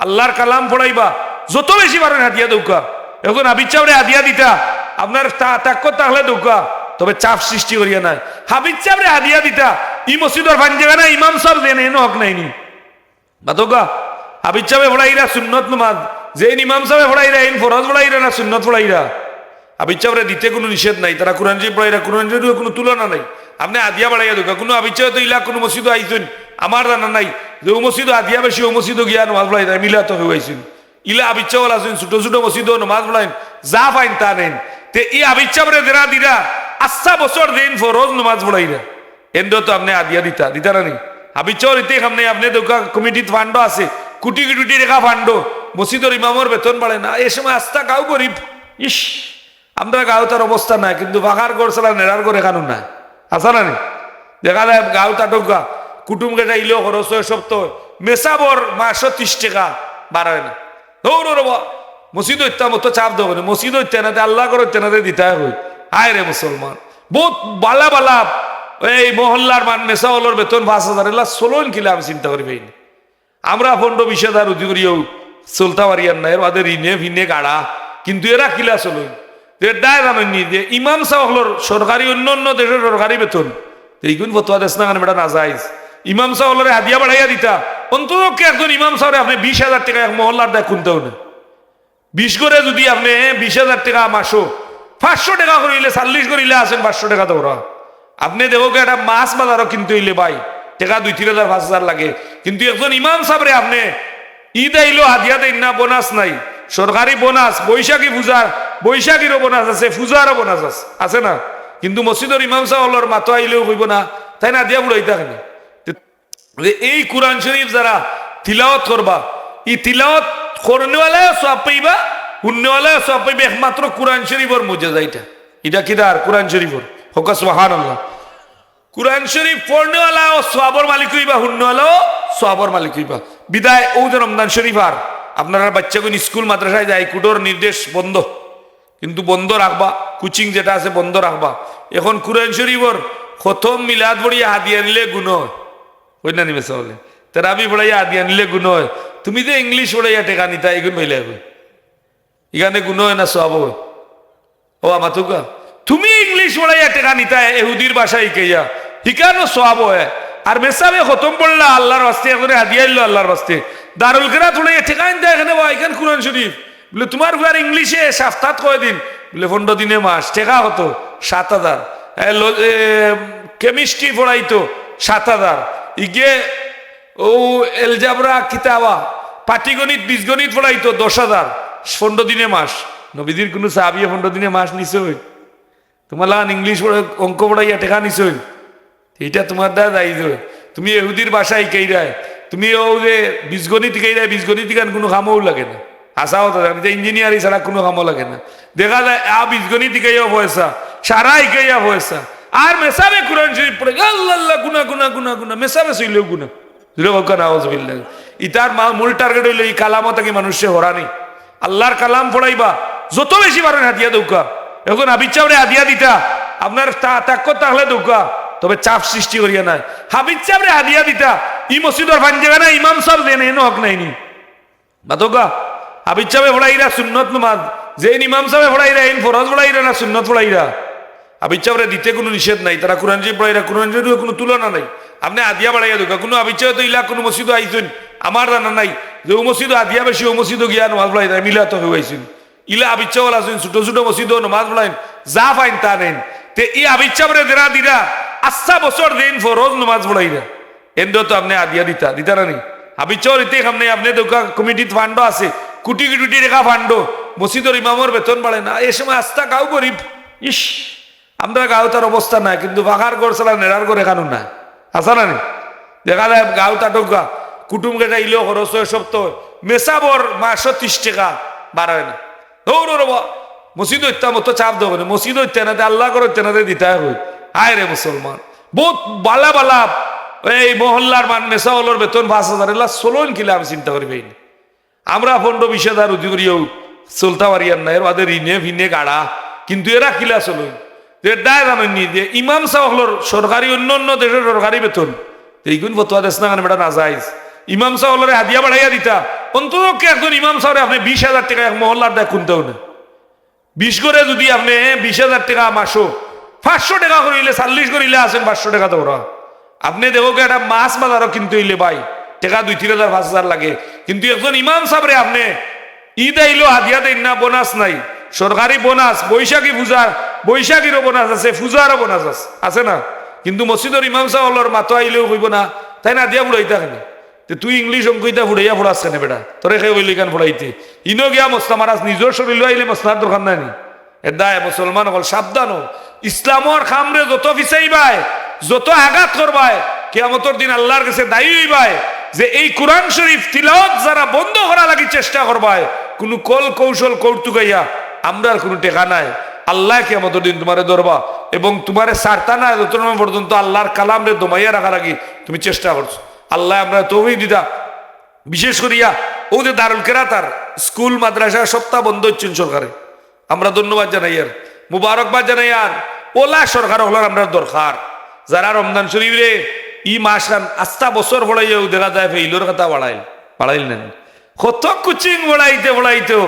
আল্লাহর কালাম পড়াইবা, যত বেশি পারেন হাতিয়া দৌকা। এখন হাবিজ সাহেবরে হাতিয়া দিতা আপনার তাক্য তাহলে দৌকা, তবে চাপ সৃষ্টি করিয়া নাই। হাবিজ সাহেবরে হাতিয়া দিতা ই মসজিদর ভাঞ্জেগা না ইমাম সাহেব দেন এনো হক নাইনি বাতকা। হাবিজ সাহেবে পড়াইরা সুন্নত নমাজ, যে ইমাম সাহেবে পড়াইরা ইন ফরজ পড়াইরা না সুন্নত পড়াইরা। হাবিজ সাহেবরে দিতে কোনো নিষেধ নাই, তারা কোরআন শরীফ পড়াইরা, কোরআন শরীফের কোনো তুলনা নাই। আপনি আদিয়া বাড়াইয়া দোকা, কোনো হাবিজ সাহেব তো ইলা কোনো মসজিদ আইছেন আমার জানা নাই যে ও মসজিদ আদিয়া বেশি ও মসজিদ গিয়া নমাজ পড়াই দেয় মিলা তো হয়েছেন। ইলা হাবিজ সাহেব আছেন ছোট ছোট মসজিদ নমাজ পড়াইন, যা পাইন তা নেন। তে এই হাবিজ সাহেবরে দেরা দিরা আচ্ছা বছর দিন ফরজ নমাজ পড়াইরা এন্ড তো আপনি আদিয়া দিতা দিতা না নি। হাবিজ সাহেব ইতে সামনে আপনি দোকা কমিটির ফান্ড আছে, কোটি কোটি টাকা ফান্ড, মসজিদের ইমামর বেতন বাড়ে না। এই সময় আস্থা গাও গরিব। ইস, আমরা গাঁও তার অবস্থা নাই, কিন্তু বাঘার গড় চালা নেড়ার গড় এখানো নাই, আসা না নি। দেখা যায় গাঁও তাটকা কুটুম কেটা ইলেও খরচ হয় সপ্তাহ মেসাবর মাসও 30 টাকা বাড়ায় না। দৌড় রবা মসজিদ হত্যা মতো চাপ দেবো না, মসজিদ হত্যা না আল্লাহ করে তেনাতে দিতে হয়। আয় রে মুসলমান, বহুত বালা বালা এই মহল্লার মান মেসাওয়ালোর বেতন 5,000 এলা চলন কিলা আমি চিন্তা করি পাইনি। আমরা 15-20,000 রুজি করিও চলতে পারি আর না, এর বাদে ঋণে ভিনে গাড়া, কিন্তু এরা কিলা চলুন দায় জানেননি যে ইমাম সাহর সরকারি অন্য অন্য দেশের সরকারি বেতন এইগুন ফতোয়া দেশ না কেন বেটা না যাইজ। ইমাম সাহরে হাদিয়া বাড়াইয়া দিতা অন্তত একজন ইমাম সাহরে আপনি 20,000 টাকা এক মহল্লার দেয় খুনতেও না। 20 করে যদি আপনি 20,000 টাকা মাসো 500 টাকা করিলে 40 করিলে আসেন 500 টাকা দৌড়া। আপনি দেখো একটা মাছ বাজারও কিনতে হইলে ভাই টাকা 2-3,000 5,000 লাগে, কিন্তু একজন ইমাম সাহরে আপনি ঈদ আইলো হাদিয়া দেন না, বোনাস নাই, সরকারি বোনাস, বৈশাখী পূজার বৈশাখীরও বোনাস আছে, পূজারও বোনাস আছে না, কিন্তু মসজিদের ইমাম সাহেবের মাতো আইলেও হইব না, তাই না দিয়া বুড়াইতা কেন? এই কোরআন শরীফ যারা তিলাওয়াত করবা, এই তিলাওয়াত করনেওয়ালায় সওয়াব পাইবা, শুননেওয়ালায় সওয়াব পাইবা, একমাত্র কোরআন শরীফের মুজিজা এটা কিদার কোরআন শরীফের হোক সুবহানাল্লাহ। কোরআন শরীফ পড়নেওয়ালাও সওয়াবের মালিক হইবা, শুননেওয়ালাও সওয়াবের মালিক হইবা। বিদায় ও যে রমজান শরীফ আর আপনারা বাচ্চাগুন স্কুল মাদ্রাসায় যায়, কুটোর নির্দেশ বন্ধ, কিন্তু বন্ধ রাখবা, কোচিং যেটা আছে বন্ধ রাখবা। এখন কোরআন শরীফর প্রথম মিলাদ পড়িয়া হাদিয়া নিলে গুণ হয় না নিবে চলে, তেরাবি পড়াইয়া হাদিয়া নিলে গুণ হয়। তুমি যে ইংলিশ পড়াইয়া টেকা নিতা এগুন হইলে এখানে গুণ হয় না সব হয়। ও আমার তুকা তুমি ইংলিশ পড়াইয়া টেকা নিতা এহুদির ভাষা শিখাইয়া শিখানো সব হয়। আর মেসাবে খতম পড়লা আল্লাহর রাস্তে এখন হাদিয়া এলো আল্লাহর রাস্তে, দারুল কেরা পড়াইয়া টেকা নিতা এখানে এখানে কোরআন শরীফ বলে তোমার ঘর ইংলিশে সপ্তাহ কয়দিন বলে 15 দিনে মাস, টেকা হতো 7,000। কেমিস্ট্রি পড়াইতো 7,000, ইগে ও এলজাবরা কিতাবা পাটিগণিত বীজগণিত পড়াইতো 10,000, 15 দিনে মাস। নবীদের কোনো সাহাবিয়ে 15 দিনে মাস নিশ্চয়? তোমার লাগান ইংলিশ অঙ্ক পড়াইয়া টেকা নিশ্চয়? এইটা তোমার দ্বারা দায়িত্ব। তুমি এহুদির ভাষা শিখাইরায়, তুমি ও যে বীজগণিত শিখাইরায়, বীজগণিত গান কোনো কামও লাগে না। আশা হতো আমি যে ইঞ্জিনিয়ারিং ছাড়া কোনো কামও লাগে না। দেখা যায় বীজগণিত শিখাইয়া পয়সা, সারা শিখাইয়া পয়সা, আর মেসাবে কোরআন শরীফ পড়ে আল্লাহ আল্লাহ গুনা গুনা গুনা গুনা, মেসাবে চইলেও গুনা। ইতার মূল টার্গেট হইল এই কালামতাকে মানুষে হরানি। আল্লাহর কালাম পড়াইবা, যত বেশি পারেন হাতিয়া দৌকা। এখন হাবিজ সাহেবরে হাতিয়া দিতা আপনার তাক্য তাহলে দৌকা, তবে চাপ সৃষ্টি করিয়া নাই। হাবিজ সাহেবরে হাতিয়া দিতা ই মসজিদর ভাঞ্জেগা না ইমাম সাহেব দেন এনো হক নাইনি বাতকা। হাবিজ সাহেবে পড়াইরা সুন্নত নমাজ, যে ইমাম সাহেবে পড়াইরা ইন ফরজ পড়াইরা না সুন্নত পড়াইরা। হাবিজ সাহেবরে দিতে কোনো নিষেধ নাই, তারা কোরআন শরীফ পড়াইরা, কোরআন শরীফের কোনো তুলনা নাই। আপনি আদিয়া বাড়াইয়া দোকা, কোনো হাবিজ সাহেব তো ইলা কোনো মসজিদ আইছেন আমার জানা নাই যে ও মসজিদ আদিয়া বেশি ও মসজিদ গিয়া নমাজ পড়াই দেয় মিলা তো হয়েছেন। ইলা হাবিজ সাহেব আছেন ছোট ছোট মসজিদ নমাজ পড়াইন, যা পাইন তা নেন। তে এই হাবিজ সাহেবরে দেরা দিরা আচ্ছা বছর দিন ফরজ নমাজ পড়াইরা এন্ড তো আপনি আদিয়া দিতা দিতা না নি। হাবিজ সাহেব ইতে সামনে আপনি দোকা কমিটির ফান্ড আছে, কোটি কোটি টাকা ফান্ড, মসজিদের ইমামর বেতন বাড়ে না। এই সময় আস্থা গাও গরিব। ইস, আমরা গাঁও তার অবস্থা নাই, কিন্তু বাঘার গড় চালা নেড়ার গড় এখানো নাই, আসা না নি। দেখা যায় গাঁও তাটকা কুটুম কেটা ইলেও খরচ হয় সপ্তাহ মেসাবর মাসও 30 টাকা বাড়ায় না। দৌড় রবা মসজিদ হত্যা মতো চাপ দেবো না, মসজিদ হত্যা না আল্লাহ করে তেনাতে দিতে হয়। আয় রে মুসলমান, বহুত বালা বালা এই মহল্লার মান মেসাওয়ালোর বেতন 5,000 এলা চলন কিলা আমি চিন্তা করি পাইনি। আমরা 15-20,000 রুজি করিও চলতে পারি আর না, এর বাদে ঋণে ভিনে গাড়া, কিন্তু এরা কিলা চলুন দায় জানেননি যে ইমাম সাহর সরকারি অন্য অন্য দেশের সরকারি বেতন এইগুন ফতোয়া দেশ না কেন বেটা না যাইজ। ইমাম সাহেবরে হাদিয়া বাড়াইয়া দিতা, অন্তত একজন ইমাম সাহেব আপনি 20,000 টাকা এক মহল্লার দেখ খুনতেও না। 20 করে যদি আপনি 20,000 টাকা মাসো 500 টাকা করিলে 40 করিলে আসেন 500 টাকা তো ওরা। আপনি দেখো একটা মাছ বাজারও কিনতে হইলে ভাই টাকা 2-3,000 5,000 লাগে, কিন্তু একজন ইমাম সাহেবরে আপনি ঈদ আইলো হাদিয়া দেন না, বোনাস নাই, সরকারি বোনাস, বৈশাখী পূজার বৈশাখীরও বোনাস আছে, পূজারও বোনাস আছে না, কিন্তু মসজিদের ইমাম সাহেবর মাতো আইলেও কইব না তাই না দিয়া ফুড়াইতা কেন, তুই ইংলিশ অঙ্কিতা ফুড়াইয়া ফুড়াস কেন বেটা, তোরে খেয়ে বইলি কেন ফুড়াইতে, ইনো গিয়া মস্তা মারাস, নিজের শরীর আইলে মস্তার দরকার নাই নি। এদায় মুসলমান হল সাবধান, ইসলামর খামরে যত ফিসাইবাই যত আঘাত করবাই কিয়ামতের দিন আল্লাহর কাছে দায়ী হইবাই যে এই কোরআন শরীফ তিলাওয়াত যারা বন্ধ করা লাগি চেষ্টা করবাই, কোনো কল কৌশল কৌতুকাইয়া আমরা আর কোনো টেকা নাই, আল্লাহ কিয়ামতের দিন তোমারে ধরবা এবং তোমারে সারতা না যতক্ষণ পর্যন্ত আল্লাহর কালামরে দমাইয়া রাখা লাগি তুমি চেষ্টা করছো। আল্লাহ আমরা তৌফিক দিতা। বিশেষ করিয়া ও যে দারুল কেরাতার স্কুল মাদ্রাসা সপ্তাহ বন্ধ হচ্ছেন সরকারে, আমরা ধন্যবাদ জানাই আর মুবারকবাদ জানাই আর ওলা সরকার হলার আমরা দরকার, যারা রমজান শরীফরে ই মাস খান আস্থা বছর পড়াইও দেখা যায় ফেইলোর কথা বাড়াইল নেন, কত কোচিং পড়াইতে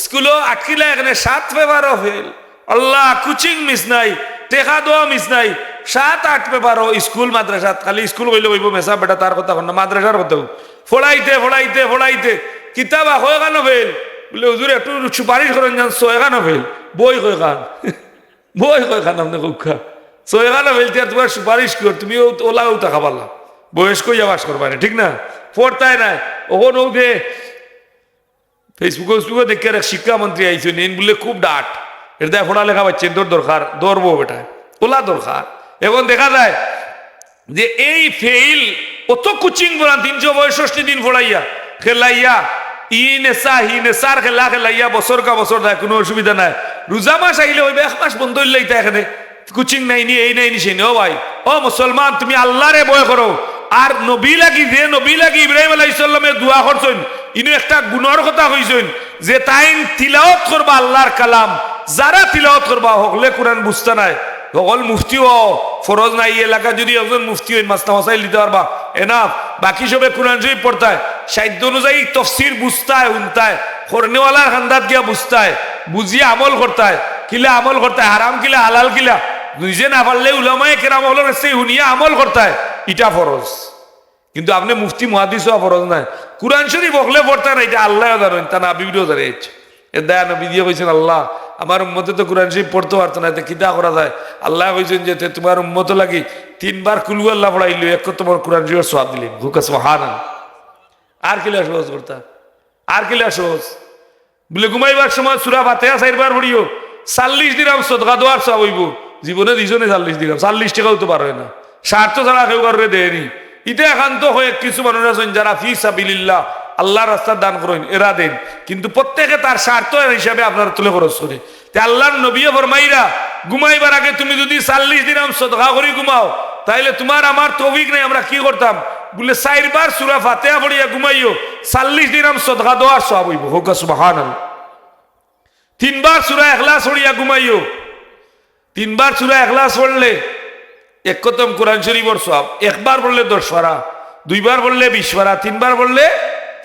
স্কুলও আটকিলা এখানে 7 পেপারও ফেল, আল্লাহ কোচিং মিস নাই, টেকা দেওয়া মিস নাই, 7-8 পেপারও স্কুল মাদ্রাসাত, খালি স্কুল কইলে কইব মেসা বেটা তার কথা না, মাদ্রাসার কথা ফড়াইতে কিতাব হয়ে কেন ফেল বলে হুজুর একটু সুপারিশ করেন যান 6 কেন ফেল, বই কয় খান আপনি কুক্ষা 6 কেন ফেলতে আর তোমার সুপারিশ কর, তুমি ওলা উঠা খাবারলা বয়স্ক যাবাস করবা না, ঠিক না, পড়তায় নাই ওখানে ওঠে ফেসবুকে দেখে এক শিক্ষামন্ত্রী আইসে নেন বলে খুব ডাট, এটা পড়ালেখা পাচ্ছেন তোর দরকার ধরবো বেটা ওলা দরকার। এখন দেখা যায় যে এই ফেইল অত কোচিং পড়ান 365 দিন পড়াইয়া খেলাইয়া হিনেসার খেলাইয়া বছর কা বছর দেয়, কোনো অসুবিধা নাই, রোজা মাস আইলে ওই 1 মাস বন্ধ হইলে এখানে কোচিং নাইনি এই নাইনি সেই ও ভাই ও মুসলমান তুমি আল্লাহরে ভয় করো, আর নবী লাগি ইব্রাহিম আলাইহিস সালামের দোয়া করছেন, ইনো একটা গুণর কথা কইছেন যে তাই তিলাওয়াত করবা আল্লাহর কালাম, যারা তিলাওয়াত করবা হকলে কোরআন বুঝতে নাই, সকল মুফতিও ফরজ নাই, এলাকা যদি একজন মুফতি হইন মাস্তা মশাইল দিতে পারবা এনাফ, বাকি সবে কোরআন শরীফ পড়তায়, সাহিত্য অনুযায়ী তফসির বুঝতায় উনতায়, করনেওয়ালার খান্দাত গিয়া বুঝতায়, বুঝিয়ে আমল করতায়, কিলা আমল করতায়, হারাম কিলা হালাল কিলা নিজে না পারলে উলামায়ে কেরাম হলো সেই হুনিয়া আমল করতায়, এটা ফরজ। কিন্তু আপনি মুফতি মুহাদ্দিস হওয়া ফরজ নাই, কোরআন শরীফ বকলে পড়তা না, এটা আল্লাহ জানেন, তা না বিবিও জানিয়েছে, এর দায় নবী দিয়ে কইছেন আল্লাহ আমার উম্মতে তো কোরআন শরীফ পড়তে পারতো না, এতে কিতা করা যায়, আল্লাহ কইছেন যে তোমার উম্মত লাগি 3 বার কুলু আল্লাহ পড়াইলো, এক তোমার কোরআন শরীফের সওয়াব দিলেন, হুকা সুবহানাল্লাহ। আর কিলা সহজ করতা, আর কিলা সহজ বলে ঘুমাইবার সময় সূরা ফাতিহা 4 বার পড়িও, 40 দিরহাম সদকা দেওয়ার সওয়াব হইব, জীবনে দিছনে 40 দিরহাম, 40 টাকাও তো পারবে না, স্বার্থ ছাড়া কেউ কারোর দেয়নি, এটা একান্ত হয়ে কিছু মানুষ আছেন যারা ফি সাবিলিল্লাহ আল্লাহর রাস্তায় দান করেন এরা দেন, কিন্তু প্রত্যেকে তার স্বার্থ হিসাবে আপনার তুলে খরচ করে। আল্লাহর নবীও ফরমাইরা ঘুমাইবার আগে তুমি যদি 40 দিরহাম সদকা করে ঘুমাও তাইলে তোমার আমার তৌফিক নাই, আমরা কি করতাম বলে 4 বার সূরা ফাতিহা পড়িয়া ঘুমাইও, 40 দিরহাম সদকা দেওয়ার সওয়াব হইব, হুকা সুবহানাল্লাহ। 3 বার সূরা ইখলাস পড়িয়া ঘুমাইও, 3 বার সূরা ইখলাস পড়লে 1 খতম কোরআন শরীফের সওয়াব, 1 বার পড়লে 10 পারা, 2 বার পড়লে 20 পারা, 3 বার পড়লে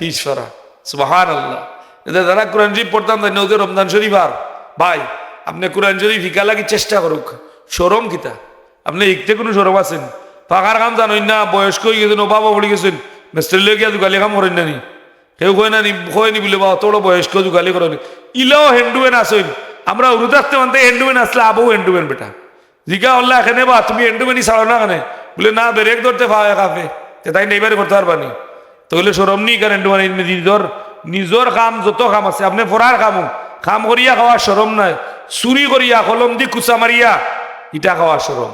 30 পারা, সুবহানাল্লাহ। এটা যারা কোরআন শরীফ পড়তাম তাই নজর রমজান শরীফ আর ভাই আপনি কোরআন শরীফ শিকা লাগি চেষ্টা করুক, শরম কিতা আপনি ইকতে কোনো শরম আছেন, ফাঁকার কাম জানোই না, বয়স্ক হয়ে গেছেন, বাবা পড়ে গেছেন, মেস্ত্রি লয়ে গিয়া জুগালি কাম করেন নানি, কেউ কয় না কয়নি বলে বা অত বয়স্ক জুগালি করেন, ইলাও হ্যান্ডুমেন আসেন, আমরা উরু থাকতে মানতে হ্যান্ডুমেন আসলে আবু হ্যান্ডুমেন বেটা জিগা আল্লাহ এখানে বা তুমি হ্যান্ডুমেনই ছাড়ো না কেন বলে না ব্রেক ধরতে পাওয়া কাপে তাই নেইবারে করতে পারবানি, তাহলে সরম নি কারণ নিজের কাম যত কাম আছে আপনি পড়ার কাম করিয়া খাওয়া সরম নাই, চুরি করিয়া কলম দি কুচা মারিয়া ইটা খাওয়া সরম,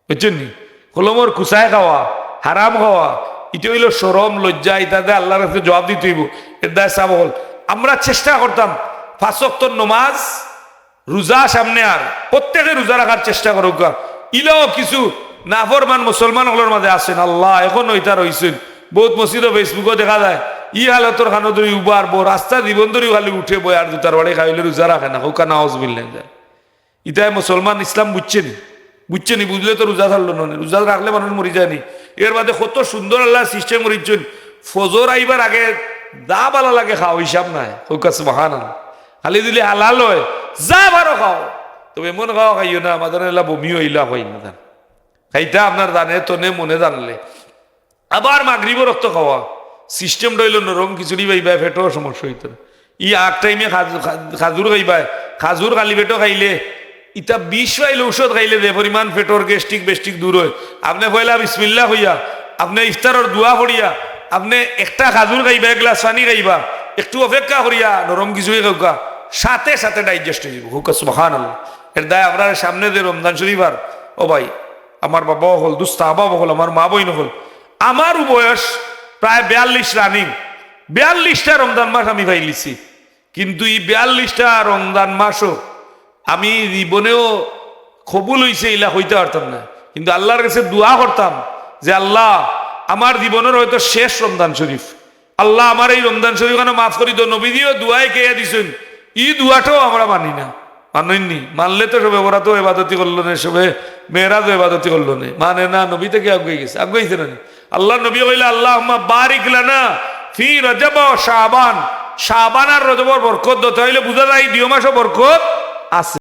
বুঝছেন নি, কলমর কুচায় খাওয়া হারাম খাওয়া এটা হইল সরম লজ্জা, ইত্যাদি আল্লাহর কাছে জবাব দিতে হইব। এর দায় সাব হল আমরা চেষ্টা করতাম 5 ওয়াক্ত নামাজ রোজা সামনে আর প্রত্যেকে রোজা রাখার চেষ্টা করুক, ইলাও কিছু নাফরমান মুসলমান হলোর মাঝে আসেন আল্লাহ এখন ওইটা রয়েছেন, বহুত মসজিদ ফেসবুকও দেখা যায় ই হালতর খানো ধরি উবার বো রাস্তা জীবন ধরি খালি উঠে বই আর জুতার বাড়ি খাইলে রোজা রাখে না, হোকা নাওজ বিল্লাহ যায়, ইটাই মুসলমান ইসলাম বুঝছেনি বুঝলে তো রোজা ছাড়লো না, রোজা রাখলে মানুষ মরি যায়নি। এর বাদে কত সুন্দর আল্লাহ সিস্টেম করেছেন ফজর আইবার আগে যা ভালো লাগে খাও হিসাব নাই সুবহানাল্লাহ খালি দিলে হালাল হয় যা ভালো খাও তবে এমন খাওয়া খাইও না আমাদের এলা বমি হইলা হয় না খাইটা আপনার জানে তো নে মনে জানলে আবার মাগরিব রক্ত খাওয়া সিস্টেম রইল নরম খিচুড়ি পাইবা ফেটো সমস্যা হইত ই আগ টাইমে খাজুর খাইবা খাজুর খালি পেটো খাইলে ইটা 20 পাইলে ঔষধ খাইলে যে পরিমাণ পেটোর গ্যাস্ট্রিক বেস্ট্রিক দূর হয় আপনি কইলা বিসমিল্লাহ হইয়া আপনি ইফতারের দোয়া করিয়া আপনি একটা খাজুর খাইবা এক গ্লাস পানি খাইবা একটু অপেক্ষা করিয়া নরম খিচুড়ি খাওয়া সাথে সাথে ডাইজেস্ট হয়ে যাবে হুকা সুবহানাল্লাহ এর দায় আপনার সামনে যে রমজান শরীফ আর ও ভাই আমার বাবা হল দুস্তাবা হল আমার মা বইন হল আমারও বয়স প্রায় 42 রানিং 42টা রমজান মাস আমি পাইলিছি কিন্তু এই 42টা রমজান মাসও আমি জীবনেও কবুল হইছে ইলা হইতে পারতাম না কিন্তু আল্লাহর কাছে দোয়া করতাম যে আল্লাহ আমার জীবনের হয়তো শেষ রমজান শরীফ আল্লাহ আমার এই রমজান শরীফ কেন মাফ করি তো নবীদিও দোয়ায় কে দিছেন ই দোয়াটাও আমরা মানি না মানেননি মানলে তো সবে ওরা তো এবাদতি করলো না সবে মেয়েরা তো এবাদতি করলো না মানে না নবী থেকে আগে গেছে আগে না আল্লাহ নবী কইলা আল্লাহুম্মা বারিক লানা ফি রজব ও শাবান শাবান আর রজবর বরকত দতে হইলে বুঝা যায় 2 মাসও বরকত আছে।